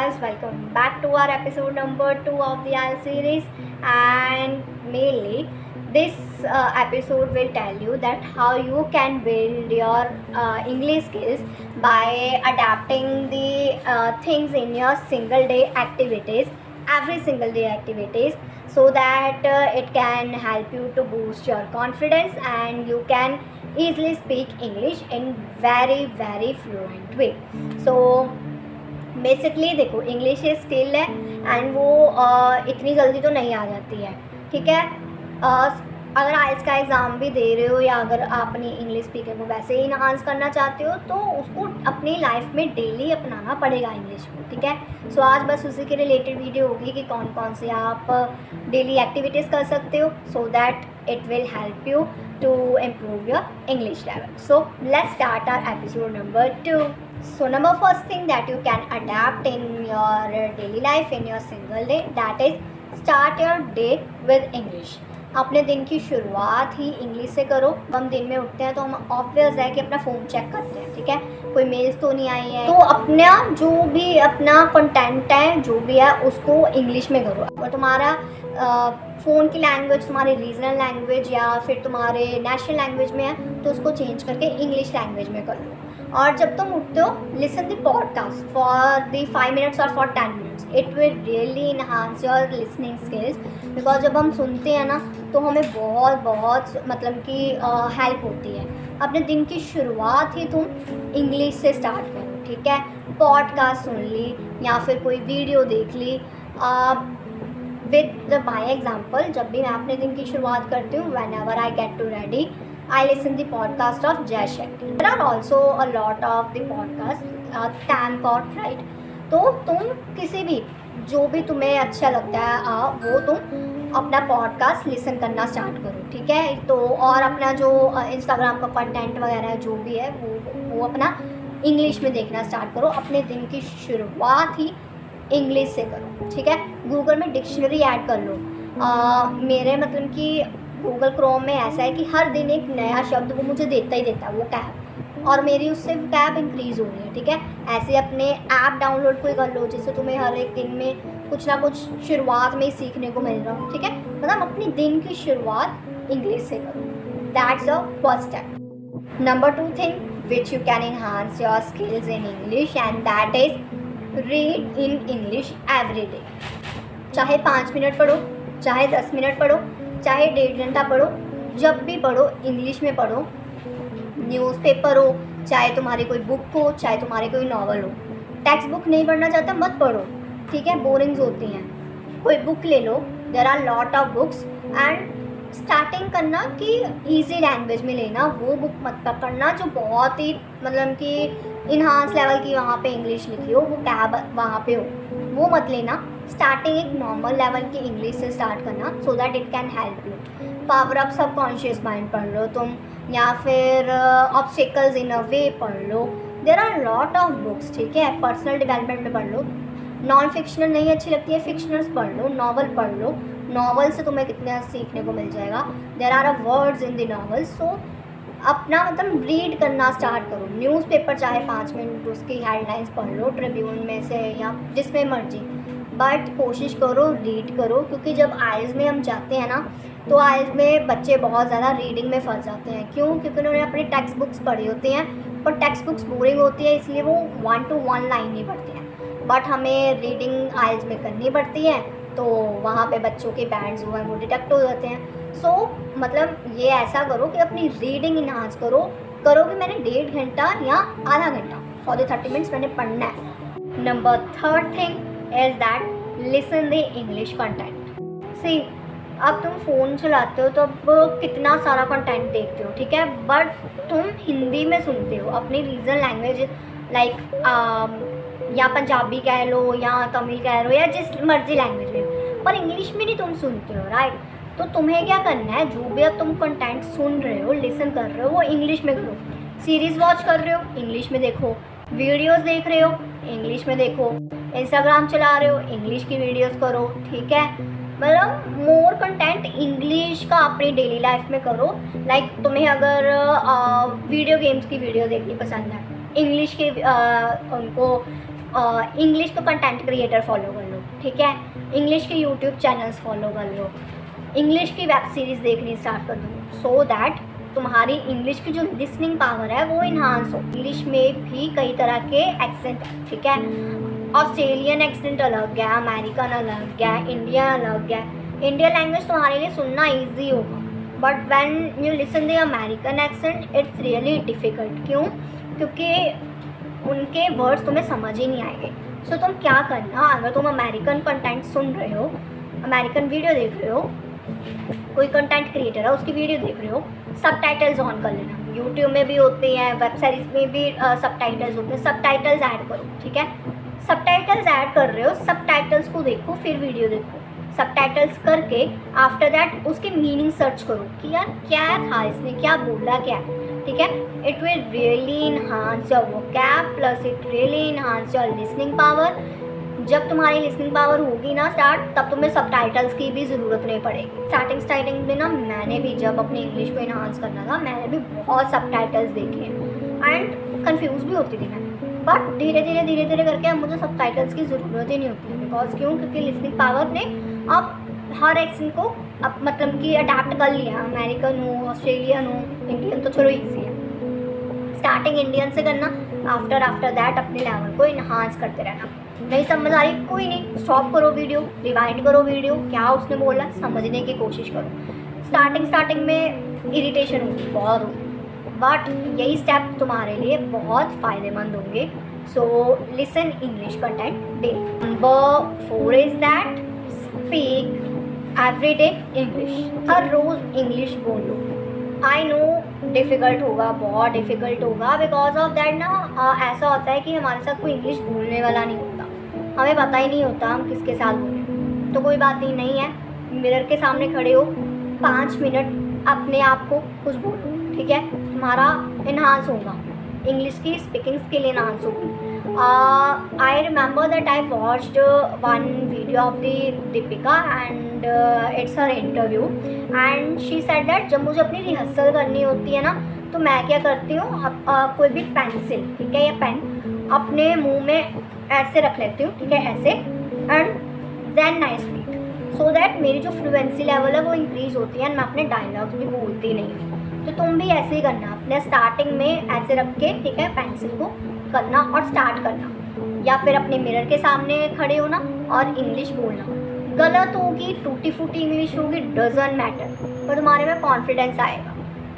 guys, welcome back to our episode number 2 of the IELTS series. And mainly, this episode will tell you that how you can build your English skills by adapting the things in your single day activities, every single day activities, so that it can help you to boost your confidence and you can easily speak English in very fluent way. So basically देखो, English ये skill है and वो इतनी जल्दी तो नहीं आ जाती है, ठीक है। अगर आइल्स का एग्ज़ाम भी दे रहे हो या अगर आप अपनी इंग्लिश स्पीकिंग को वैसे ही इन्हांस करना चाहते हो तो उसको अपनी लाइफ में डेली अपनाना पड़ेगा इंग्लिश को, ठीक है। सो आज बस उसी के रिलेटेड वीडियो होगी कि कौन कौन से आप डेली एक्टिविटीज़ कर सकते हो so that it will help you to improve your English level. So let's start our episode number 2. So number first thing that you can adapt in your daily life in your single day, that is start your day with English. अपने दिन की शुरुआत ही English से करो। हम दिन में उठते हैं तो हम ऑब्वियस है कि अपना फ़ोन चेक करते हैं, ठीक है, कोई मेल्स तो नहीं आई है, तो अपना जो भी अपना कंटेंट है जो भी है उसको इंग्लिश में करो। और तुम्हारा फ़ोन की लैंग्वेज तुम्हारी रीजनल लैंग्वेज या फिर तुम्हारे नेशनल लैंग्वेज में है तो उसको चेंज करके इंग्लिश लैंग्वेज में कर लो। और जब तुम उठते हो listen the podcast for the 5 minutes और for 10 minutes, it will really enhance your listening skills. Because जब हम सुनते हैं ना तो हमें बहुत मतलब कि हेल्प होती है। अपने दिन की शुरुआत ही तुम इंग्लिश से स्टार्ट करो, ठीक है। पॉडकास्ट सुन ली या फिर कोई वीडियो देख ली। विद माई एग्जाम्पल, जब भी मैं अपने दिन की शुरुआत करती हूँ, when ever I get to ready I listen the podcast of Jay Shetty. There are also a lot of the podcast टैमकॉट, राइट। तो तुम किसी भी जो भी तुम्हें अच्छा लगता है वो तुम अपना पॉडकास्ट लिसन करना स्टार्ट करो, ठीक है। तो और अपना जो इंस्टाग्राम का कंटेंट वगैरह जो भी है वो अपना इंग्लिश में देखना स्टार्ट करो। अपने दिन की शुरुआत ही इंग्लिश से करो, ठीक है। गूगल में डिक्शनरी ऐड कर लो। मेरे मतलब कि गूगल क्रोम में ऐसा है कि हर दिन एक नया शब्द वो मुझे देता ही देता है, वो कैब, और मेरी उससे कैब इंक्रीज़ हो रही है, ठीक है। ऐसे अपने ऐप डाउनलोड कोई कर लो जिससे तुम्हें हर एक दिन में कुछ ना कुछ शुरुआत में ही सीखने को मिल रहा हो, ठीक है। मतलब अपनी दिन की शुरुआत इंग्लिश से करो। That's the first step. Number 2 thing which you can enhance your skills in English and that is read in English every day. चाहे 5 मिनट पढ़ो, चाहे 10 मिनट पढ़ो, चाहे 1.5 घंटा पढ़ो, जब भी पढ़ो इंग्लिश में पढ़ो। न्यूज़पेपर हो, चाहे तुम्हारी कोई बुक हो, चाहे तुम्हारी कोई नॉवल हो। टेक्स्ट बुक नहीं पढ़ना चाहता मत पढ़ो, ठीक है, बोरिंग्स होती हैं। कोई बुक ले लो, there are lot of books, and starting करना कि इजी लैंग्वेज में लेना। वो बुक मत पकड़ना जो बहुत ही मतलब कि इन्हांस लेवल की वहाँ पे इंग्लिश लिखी हो, वो टैब वहाँ पे हो, वो मत लेना। स्टार्टिंग एक नॉर्मल लेवल की इंग्लिश से स्टार्ट करना so that it can help you. Power of subconscious mind पढ़ लो तुम, या फिर ऑब्स्टिकल्स इन अ वे पढ़ लो। There are lot of books, ठीक है। पर्सनल डेवलपमेंट में पढ़ लो। नॉन फिक्शनल नहीं अच्छी लगती है, फिक्शनल्स पढ़ लो, नॉवल पढ़ लो। नॉवल से तुम्हें कितना सीखने को मिल जाएगा। There are a words in the novel. So अपना मतलब रीड करना स्टार्ट करो। न्यूज़पेपर चाहे 5 मिनट उसकी हेडलाइंस पढ़ लो, ट्रिब्यून में से या जिसमें मर्जी, बट कोशिश करो रीड करो। क्योंकि जब आइल्स में हम जाते हैं ना तो आइल्स में बच्चे बहुत ज़्यादा रीडिंग में फंस जाते हैं। क्यों? क्योंकि उन्होंने अपनी टेक्स्ट बुक्स पढ़ी होती हैं, पर टेक्स्ट बुक्स बोरिंग होती है इसलिए वो 1 to 1 लाइन नहीं पढ़ते हैं। बट हमें रीडिंग आइल्स में करनी पड़ती है, तो वहाँ पे बच्चों के बैंड्स जो हैं वो डिटेक्ट हो जाते हैं। सो मतलब ये ऐसा करो कि अपनी रीडिंग इन्हांस करो कि मैंने 1.5 घंटा या आधा घंटा फॉर द 30 मिनट्स मैंने पढ़ना है। Number 3rd thing is that listen the English content. See, अब तुम फ़ोन चलाते हो तो अब कितना सारा कंटेंट देखते हो, ठीक है, बट तुम हिंदी में सुनते हो अपनी रीजनल लैंग्वेज, लाइक या पंजाबी कह लो या तमिल कह लो या जिस मर्जी लैंग्वेज में, पर इंग्लिश में नहीं तुम सुनते हो, राइट। तो तुम्हें क्या करना है, जो भी अब तुम कंटेंट सुन रहे हो, लिसन कर रहे हो, वो इंग्लिश में करो। सीरीज़ वॉच कर रहे हो, इंग्लिश में देखो। वीडियोस देख रहे हो, इंग्लिश में देखो। इंस्टाग्राम चला रहे हो, इंग्लिश की वीडियोस करो, ठीक है। मतलब मोर कंटेंट इंग्लिश का अपनी डेली लाइफ में करो। लाइक तुम्हें अगर वीडियो गेम्स की वीडियो देखनी पसंद है, इंग्लिश के उनको इंग्लिश के कंटेंट क्रिएटर फॉलो कर लो, ठीक है, इंग्लिश के यूट्यूब चैनल्स फॉलो कर लो, इंग्लिश की वेब सीरीज़ देखनी स्टार्ट कर दो, सो दैट तुम्हारी इंग्लिश की जो लिसनिंग पावर है वो इन्हांस हो। इंग्लिश में भी कई तरह के एक्सेंट है, ठीक है, ऑस्ट्रेलियन एक्सेंट अलग है, अमेरिकन अलग है, इंडियन अलग है। इंडियन लैंग्वेज तुम्हारे लिए सुनना ईजी होगा, but when you listen the American accent it's really difficult. क्यों? क्योंकि उनके वर्ड्स तुम्हें समझ ही नहीं आएंगे। सो तुम क्या करना, अगर तुम अमेरिकन कंटेंट सुन रहे हो, अमेरिकन वीडियो देख रहे हो, कोई कंटेंट क्रिएटर है उसकी वीडियो देख रहे हो, सबटाइटल्स ऑन कर लेना। यूट्यूब में भी होते हैं, वेब सीरीज में भी सबटाइटल्स होते हैं, सबटाइटल्स ऐड करो, ठीक है। सबटाइटल्स ऐड कर रहे हो, सबटाइटल्स को देखो, फिर वीडियो देखो। सबटाइटल्स करके आफ्टर दैट उसकी मीनिंग सर्च करो कि यार क्या था, इसने क्या बोला, क्या, ठीक है। It will really enhance your vocab plus it really enhance your listening power. जब तुम्हारी लिसनिंग पावर होगी ना स्टार्ट, तब तुम्हें सबटाइटल्स की भी ज़रूरत नहीं पड़ेगी। स्टार्टिंग में ना मैंने भी जब अपनी इंग्लिश को इन्हांस करना था, मैंने भी बहुत सबटाइटल्स देखे हैं एंड कंफ्यूज भी होती थी मैं, बट धीरे धीरे करके अब मुझे सबटाइटल्स की ज़रूरत ही नहीं होती है। बिकॉज क्यों? क्योंकि लिसनिंग पावर ने अब हर एक्सेंट को अब मतलब कि अडेप्ट कर लिया। अमेरिकन हो, ऑस्ट्रेलियन हो, इंडियन तो चलो ईजी है, स्टार्टिंग इंडियन से करना, आफ्टर दैट अपने लेवल को इन्हांस करते रहना। नहीं समझ आ रही, कोई नहीं, स्टॉप करो वीडियो, रिवाइंड करो वीडियो, क्या उसने बोला समझने की कोशिश करो। स्टार्टिंग में इरिटेशन होगी, बहुत होगी, बट यही स्टेप तुम्हारे लिए बहुत फ़ायदेमंद होंगे। So listen English content daily. Number 4 is that speak everyday English. हर रोज़ इंग्लिश बोलो। आई नो डिफ़िकल्ट होगा, बहुत डिफ़िकल्ट होगा, बिकॉज ऑफ दैट ना ऐसा होता है कि हमारे साथ कोई इंग्लिश बोलने वाला नहीं होता, हमें पता ही नहीं होता हम किसके साथ बोलें। तो कोई बात नहीं है, मिरर के सामने खड़े हो, 5 मिनट अपने आप को कुछ बोलो, ठीक है, हमारा इन्हांस होगा, इंग्लिश की स्पीकिंग स्किल इन्हांस होगी। I remember that I watched one video of the Deepika and it's her interview and she said that जब मुझे अपनी रिहर्सल करनी होती है ना, तो मैं क्या करती हूँ, कोई भी पेंसिल, ठीक है, या पेन अपने मुंह में ऐसे रख लेती हूँ, ठीक है, ऐसे, and then I speak, so that मेरी जो फ्लुएंसी लेवल है वो इंक्रीज़ होती है एंड मैं अपने डायलॉग्स भी बोलती नहीं हूँ। तो तुम भी ऐसे ही करना, अपने स्टार्टिंग में ऐसे रख के, ठीक है, पेंसिल को करना और स्टार्ट करना, या फिर अपने मिरर के सामने खड़े होना और इंग्लिश बोलना। गलत होगी, टूटी फूटी इंग्लिश होगी, डजंट मैटर, पर तुम्हारे में कॉन्फिडेंस आएगा।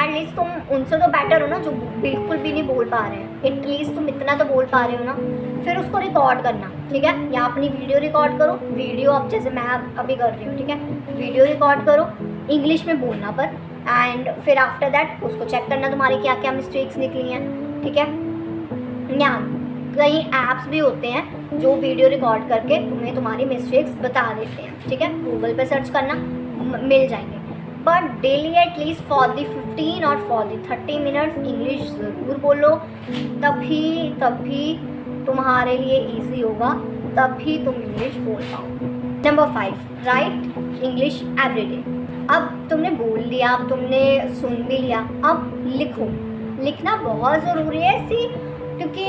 एटलीस्ट तुम उनसे तो बेटर हो ना जो बिल्कुल भी नहीं बोल पा रहे हैं, एटलीस्ट तुम इतना तो बोल पा रहे हो ना। फिर उसको रिकॉर्ड करना, ठीक है, या अपनी वीडियो रिकॉर्ड करो, वीडियो अब जैसे मैं अभी कर रही हूँ, ठीक है, वीडियो रिकॉर्ड करो, इंग्लिश में बोलना पर, एंड फिर आफ्टर दैट उसको चेक करना तुम्हारी क्या क्या मिस्टेक्स निकली हैं, ठीक है। या कई ऐप्स भी होते हैं जो वीडियो रिकॉर्ड करके तुम्हें तुम्हारी मिस्टेक्स बता देते हैं, ठीक है, गूगल पे सर्च करना, मिल जाएंगे। But daily at least for the 15 और फॉर द 30 मिनट्स इंग्लिश ज़रूर बोलो, तभी तुम्हारे लिए इजी होगा, तभी तुम इंग्लिश बोल पाओ। Number 5, right English everyday. अब तुमने बोल लिया, अब तुमने सुन भी लिया, अब लिखो। लिखना बहुत ज़रूरी है इसी, क्योंकि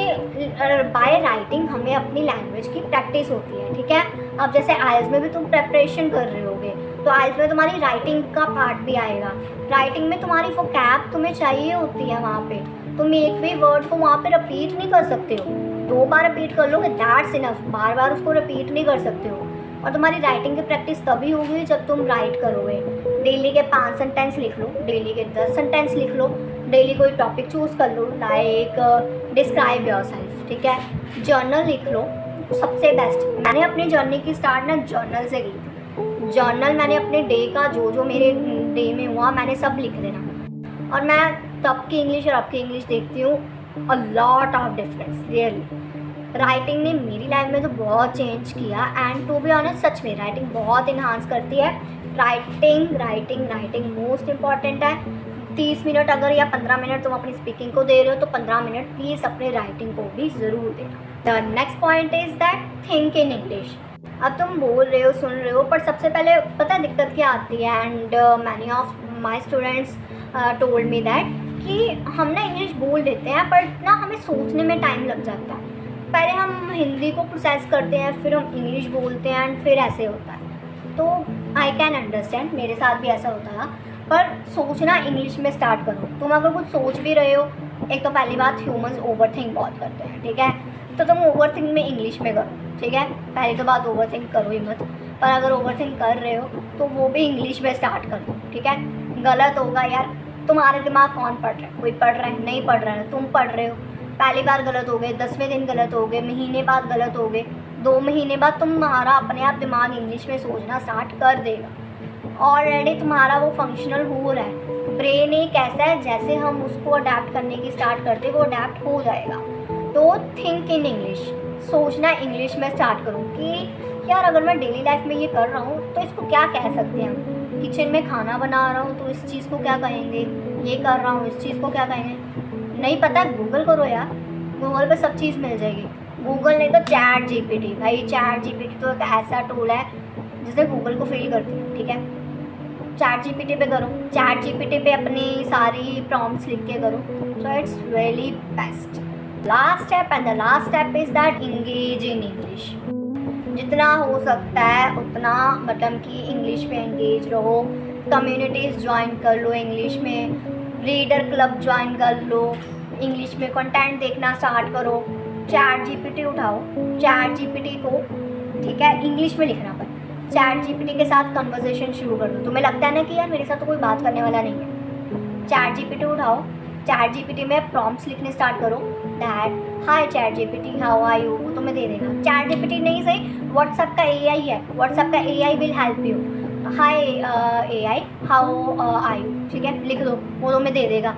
बाय राइटिंग हमें अपनी लैंग्वेज की प्रैक्टिस होती है, ठीक है। अब जैसे आइल्स में भी तुम प्रेपरेशन कर रहे होगे, तो आइल्स में तुम्हारी राइटिंग का पार्ट भी आएगा। राइटिंग में तुम्हारी वोकैब तुम्हें चाहिए होती है, वहाँ पे तुम एक भी वर्ड को वहाँ पे रिपीट नहीं कर सकते हो। 2 बार रिपीट कर लोगे दैट्स इनफ, बार बार उसको रिपीट नहीं कर सकते हो। और तुम्हारी राइटिंग की प्रैक्टिस तभी होगी जब तुम राइट करोगे। डेली के 5 सेंटेंस लिख लो, डेली के 10 सेंटेंस लिख लो, डेली कोई टॉपिक चूज़ कर लो, लाइक डिस्क्राइब योरसेल्फ, ठीक है। जर्नल लिख लो, सबसे बेस्ट। मैंने अपनी जर्नी की स्टार्ट ना जर्नल से की थी। जर्नल मैंने अपने डे का जो मेरे डे में हुआ मैंने सब लिख देना, और मैं तब की इंग्लिश और अब की इंग्लिश देखती हूँ, अ lot of difference really. Writing ने मेरी लाइफ में तो बहुत चेंज किया, एंड टू बी ऑनेस्ट सच में राइटिंग बहुत इन्हांस करती है। राइटिंग मोस्ट इम्पॉर्टेंट है। 30 मिनट अगर या 15 मिनट तुम अपनी स्पीकिंग को दे रहे हो, तो 15 मिनट प्लीज़ अपने राइटिंग को भी ज़रूर देना। The next point is that think in English. अब तुम बोल रहे हो, सुन रहे हो, पर सबसे पहले पता है दिक्कत क्या आती है, and many of my students told me that कि हम ना इंग्लिश बोल देते हैं, बट ना हमें सोचने में टाइम लग जाता है। पहले हम हिंदी को प्रोसेस करते हैं, फिर हम इंग्लिश बोलते हैं एंड फिर ऐसे होता है। तो आई कैन अंडरस्टैंड, मेरे साथ भी ऐसा होता था। पर सोचना इंग्लिश में स्टार्ट करो। तुम अगर कुछ सोच भी रहे हो, एक तो पहली बात ह्यूमंस ओवर थिंक बहुत करते हैं, ठीक है, तो तुम ओवर थिंक में इंग्लिश में करो, ठीक है। पहली तो बात ओवर थिंक करो ही मत, पर अगर ओवर थिंक कर रहे हो तो वो भी इंग्लिश में स्टार्ट कर दो, ठीक है। गलत होगा यार, तुम्हारे दिमाग कौन पढ़ रहा है, कोई पढ़ रहा है, नहीं पढ़ रहा है, तुम पढ़ रहे हो। पहली बार गलत हो गए, 10वें दिन गलत हो गए, महीने बाद गलत हो गए, 2 महीने बाद तुम्हारा अपने आप दिमाग इंग्लिश में सोचना स्टार्ट कर देगा। ऑलरेडी तुम्हारा वो फंक्शनल हो रहा है। ब्रेन एक ऐसा है, जैसे हम उसको अडेप्ट करने की स्टार्ट करते वो अडेप्ट हो जाएगा। तो थिंक इन इंग्लिश, सोचना इंग्लिश में स्टार्ट करो कि यार अगर मैं डेली लाइफ में ये कर रहा हूँ तो इसको क्या कह सकते हैं हम। किचन में खाना बना रहा हूँ तो इस चीज़ को क्या कहेंगे, ये कर रहा हूँ इस चीज़ को क्या कहेंगे। नहीं पता, गूगल करो यार, गूगल पे सब चीज़ मिल जाएगी। गूगल नहीं तो चैट जीपीटी, भाई चैट जीपीटी तो एक ऐसा टूल है जिसने गूगल को फेल कर दिया, ठीक है। चैट जीपीटी पे करो, चैट जीपीटी पे अपनी सारी प्रॉम्प्ट्स लिख के करो, so it's really best. Last step and the last step is that engage in English. जितना हो सकता है उतना मतलब कि इंग्लिश में एंगेज रहो। कम्युनिटीज़ ज्वाइन कर लो इंग्लिश में, रीडर क्लब ज्वाइन कर लो, इंग्लिश में कंटेंट देखना स्टार्ट करो। चैट जीपीटी उठाओ, चैट जीपीटी को, ठीक है, इंग्लिश में लिखना पर चैट जीपीटी के साथ कन्वर्सेशन शुरू कर दो। तुम्हें लगता है ना कि यार मेरे साथ तो कोई बात करने वाला नहीं है, चैट जीपीटी उठाओ, चैट जीपीटी में प्रॉम्प्ट्स लिखने स्टार्ट करो that hi ChatGPT how are you, वो तुम्हें दे देगा। चैट जीपीटी नहीं सही, व्हाट्सएप का एआई है, व्हाट्सएप का AI will help you. Hi AI how are you, ठीक है, लिख दो, वो तुम्हें दे देगा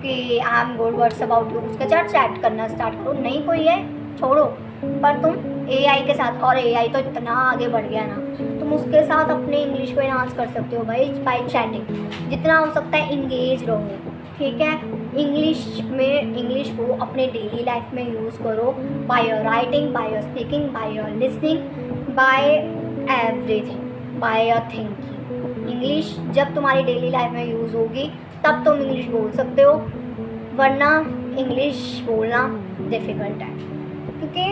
कि I am good what's about you. उसके साथ चैट करना स्टार्ट करो। नहीं कोई है छोड़ो, पर तुम एआई के साथ, और एआई तो इतना आगे बढ़ गया ना, तुम उसके साथ अपने इंग्लिश को एनहांस कर सकते हो भाई बाय चैटिंग। जितना हो सकता है इंगेज रहो, ठीक है। इंग्लिश को अपने डेली लाइफ में यूज़ करो, by your writing, by your speaking, by your listening, by everything, by your thinking. English जब तुम्हारी डेली लाइफ में यूज़ होगी तब तुम इंग्लिश बोल सकते हो, वरना इंग्लिश बोलना डिफ़िकल्ट है। क्योंकि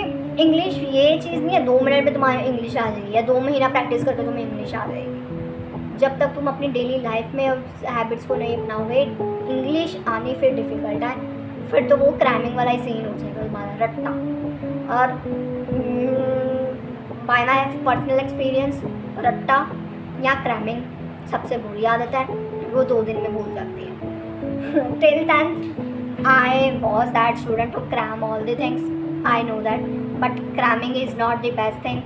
इंग्लिश ये चीज़ नहीं है 2 मिनट में तुम्हारी इंग्लिश आ जाएगी या 2 महीना प्रैक्टिस करके तुम्हें इंग्लिश आ जाएगी। जब तक तुम अपनी डेली लाइफ में उस हैबिट्स को नहीं अपनाओगे, इंग्लिश आनी फिर डिफ़िकल्ट है। फिर तो वो क्रैमिंग वाला ही सीन हो जाएगा तुम्हारा, रट्टा। और बाय माय पर्सनल एक्सपीरियंस, रट्टा या क्रैमिंग सबसे बुरी आदत है, वो 2 दिन में भूल जाती है। Till 10th I was that student who cram all the things, I know that, but cramming is not the best thing.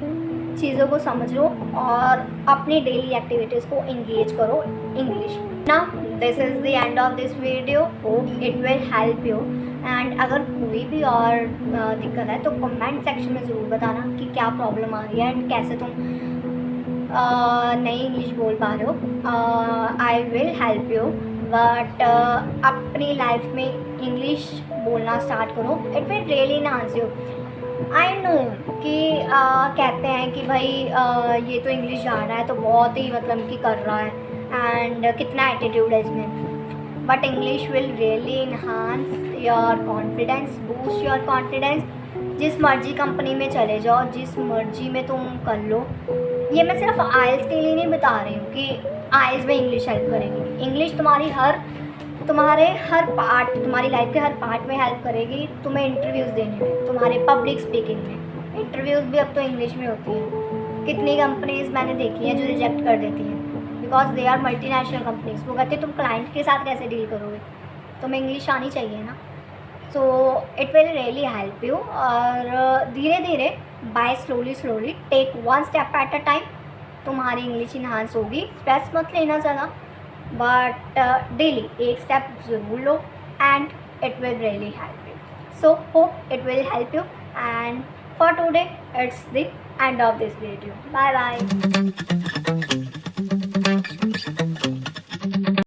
चीज़ों को समझो और अपनी डेली एक्टिविटीज़ को इंगेज करो इंग्लिश में ना। This is the end of this video, hope it will help you. And अगर कोई भी और दिक्कत है तो कमेंट सेक्शन में ज़रूर बताना कि क्या प्रॉब्लम आ रही है एंड कैसे तुम नई इंग्लिश बोल पा रहे हो। I will help you, but अपनी लाइफ में इंग्लिश बोलना स्टार्ट करो, it will really enhance you. I know कि कहते हैं कि भाई ये तो इंग्लिश जा रहा है तो बहुत ही मतलब कि कर रहा है एंड कितना एटीट्यूड है इसमें, but English will really enhance your confidence, boost your confidence. जिस मर्जी कंपनी में चले जाओ, जिस मर्जी में तुम कर लो। ये मैं सिर्फ आइल्स के लिए नहीं बता रही हूँ कि आइल्स में इंग्लिश हेल्प करेगी। इंग्लिश तुम्हारे हर पार्ट, तुम्हारी लाइफ के हर पार्ट में हेल्प करेगी। तुम्हें इंटरव्यूज़ देने में, तुम्हारे पब्लिक स्पीकिंग में, इंटरव्यूज़ भी अब तो इंग्लिश में होती हैं। कितनी कंपनीज़ मैंने देखी हैं जो रिजेक्ट कर देती हैं because they are multinational companies. वो कहते हैं तुम क्लाइंट के साथ कैसे डील करोगे, तुम्हें इंग्लिश आनी चाहिए ना। So it will really help you. और धीरे धीरे, by slowly take 1 step at a time, तुम्हारी इंग्लिश इन्हांस होगी। स्ट्रेस मत लेना ज़्यादा, बट डेली 1 स्टेप ज़रूर लो and it will really help you. So hope it will help you and for today it's the end of this video. Bye bye.